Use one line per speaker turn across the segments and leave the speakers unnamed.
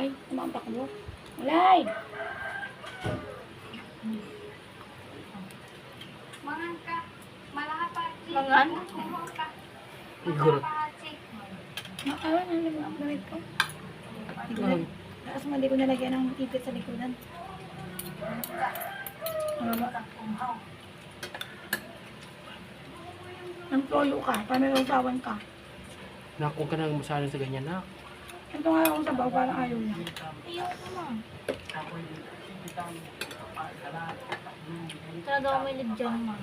Ay, tumapak mo. Ulay!
Mangan ka. Malahapat.
Mangan?
Igurot.
Makawan, ano ba ang gamit ko? Tapos hindi ko nalagyan ng ipit sa likodan. Ano ba? Ang tolo ka, paano yung usawan ka?
Nak, huwag ka nang masalan sa ganyan, nak.
Ito nga akong sabaw, parang ayaw niya.
Ayaw ko na. Talaga ako may dyan, ma.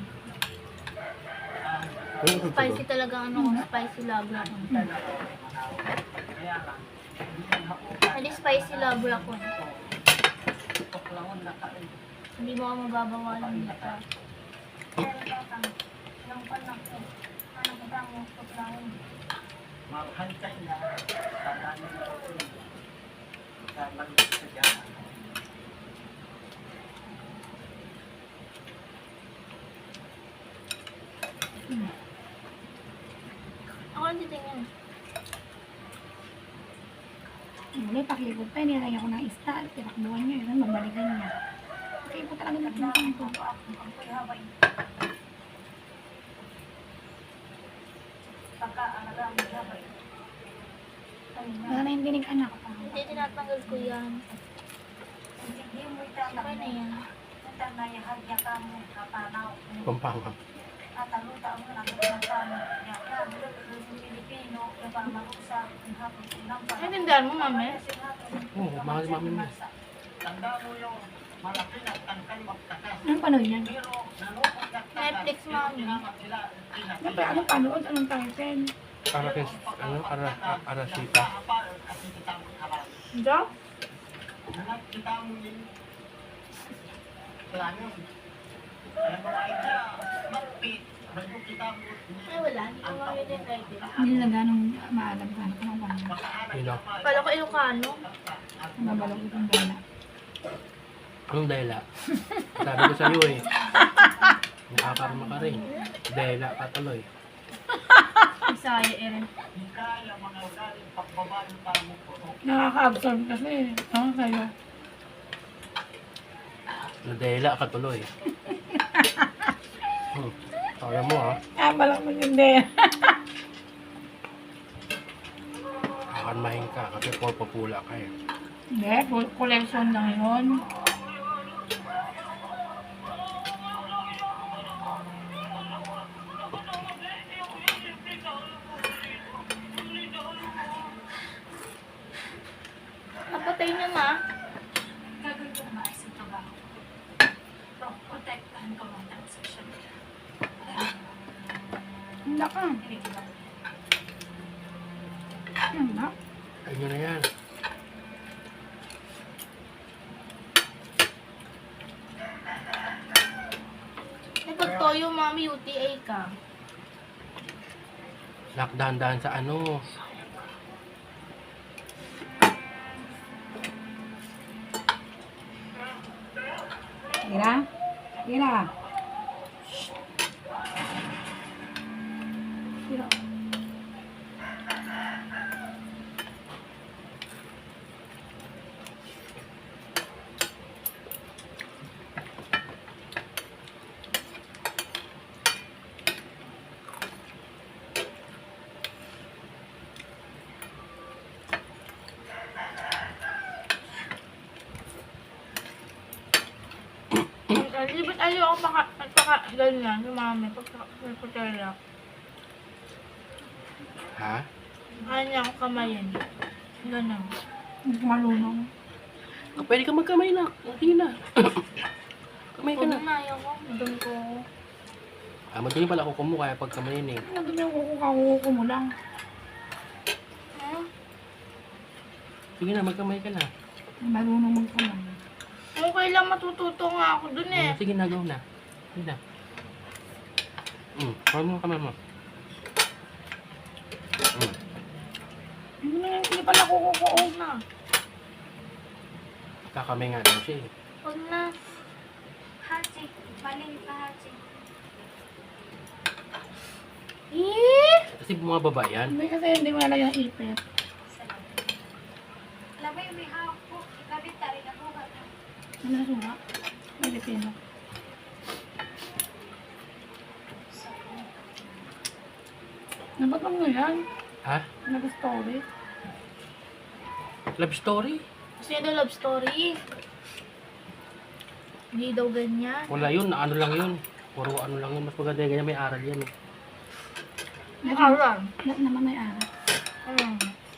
Spicy talaga ano ko, spicy lover ako. Hindi spicy lover ako. Hindi mo ako mababawalan dito. Ako lang titingin.
Muli, paklibot pa, nilagyan ko ng isda. Tinakbuhan niya, yun, mabalikan niya. Okay po talaga natin ko. Wala na yung dinig anak.
Hindi, tinatanggal ko yan. Okay na yan.
Pampanga.
Natindahan mo, mami?
Oo, mahal si mami mo.
Anong panood niyan?
Netflix, mami.
Anong panood? Anong title?
Arakis, ano? Arasita.
Diyo? Ay, wala. Hindi ko mami din title.
Hindi na ganong maalam ka. Ano ba?
Ilo.
Pala ko Ilocano.
Mabalong itong dala.
Anong dahila? Sabi ko sa'yo eh. Nakakarma ka rin. Dahila ka tuloy.
Isaya, Eren.
Nakaka-absorb kasi. Ano sa'yo?
Nadahila ka tuloy. Kaya mo ha.
Balak mo yung dala.
Kakarmahin ka kasi for papula ka eh.
Hindi, collection lang yun.
Napatay niya na.
Gagawin ko naman sa trabaho. Protektahan ko lang ang social media.
Handa ka. Handa.
Ayun na yan.
Pag toyo, mami, UTI ka.
Lockdown sa ano.
Kira? Kira? Kira.
Libet ayaw ako ganyan, si mami, pagkakasaya.
Ha?
Kaya niya ako kamayin. Ganun.
Hindi ko marunong.
Pwede ka magkamay na. Hindi na. Kamay ka
Kung
na.
na ayaw ko, doon ko.
Madali pala ako kumu kaya pagkamayin eh.
Nagdumi yung kukukakuko mo lang.
Sige na, magkamay ka na.
Marunong magkamay.
Okay lang, matututo nga ako doon eh.
Sige na, go na. Sige na. Kaya mo kamay mo.
Hindi pala kukuko na.
Kakamay nga daw siya eh.
Huwag na.
Hachi. Mali pa hachi.
Kasi mga babae yan.
Hindi kasi hindi mo alam yung ipit.
Labay may hawak
Ano na sura? Pilipino. Nabatang mo yan?
Ha?
Nag-story?
Love story?
Gusto niya daw love story. Hindi daw ganyan.
Wala yun, ano lang yun. Puro ano lang yun. Mas maganda yung ganyan, may aral yan eh.
Aral.
Lahat naman may aral.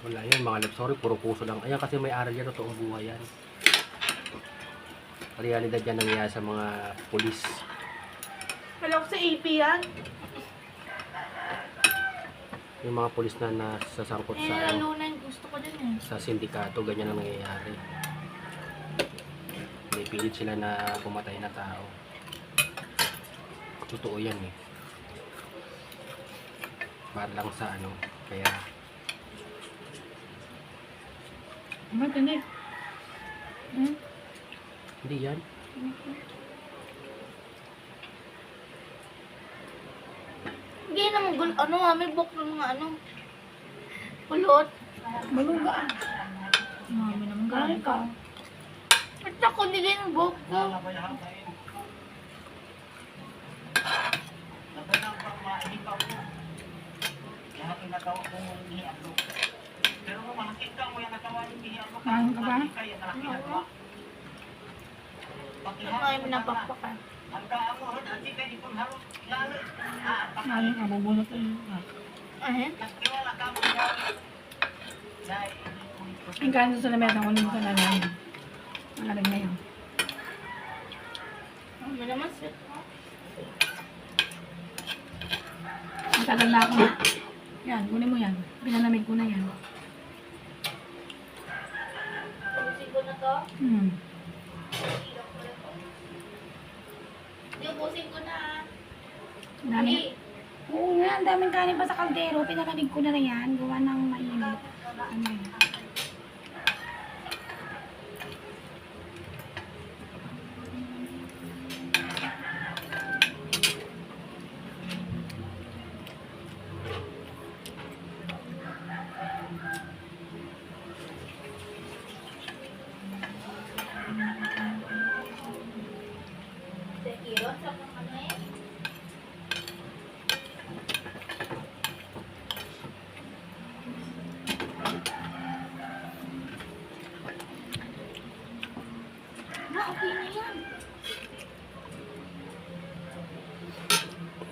Wala yun, mga love story, puro puso lang. Ayan kasi may aral yan, totoong buhay yan. Realidad yan nangyayari sa mga pulis.
Wala ko sa AP yan.
Yung mga pulis na nasasangkot
Eh,
sa,
lalo na yung gusto ko dun eh.
sa sindikato, ganyan ang nangyayari. May pilit sila na pumatay na tao. Totoo yan eh. Para lang sa ano, kaya
Matindi. Hmm?
hindi yan.
Hindi naman gul... Ano nga, may book ng mga ano. Kulot.
Baluga.
Mami naman
Gano'n
galing
ka.
Ba't ako nila yung book ko?
Kain ka ba?
Ano ay minapakpakan?
Kain ka, bubunot ko yun.
Ahin?
Yung kain sa lamesa, kunin mo sa lamesa. Malamig na yun.
Mami naman sweet.
Ang tagal na ako na. Yan, kunin mo yan. Pinalamig ko na yan.
Pusin ko na to.
Hmm.
Yung pusin ko na.
Dami. Oo nga, ang daming kanin pa sa kaldero. Pinalamig ko na yan. Gawa ng mainit. Ano yan?
Sekiro, sa ano eh? Na, okay na yan.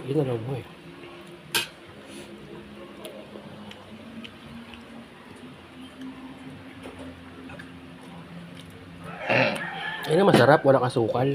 Yun na lang mo eh. Ayun na masarap, walang asukal.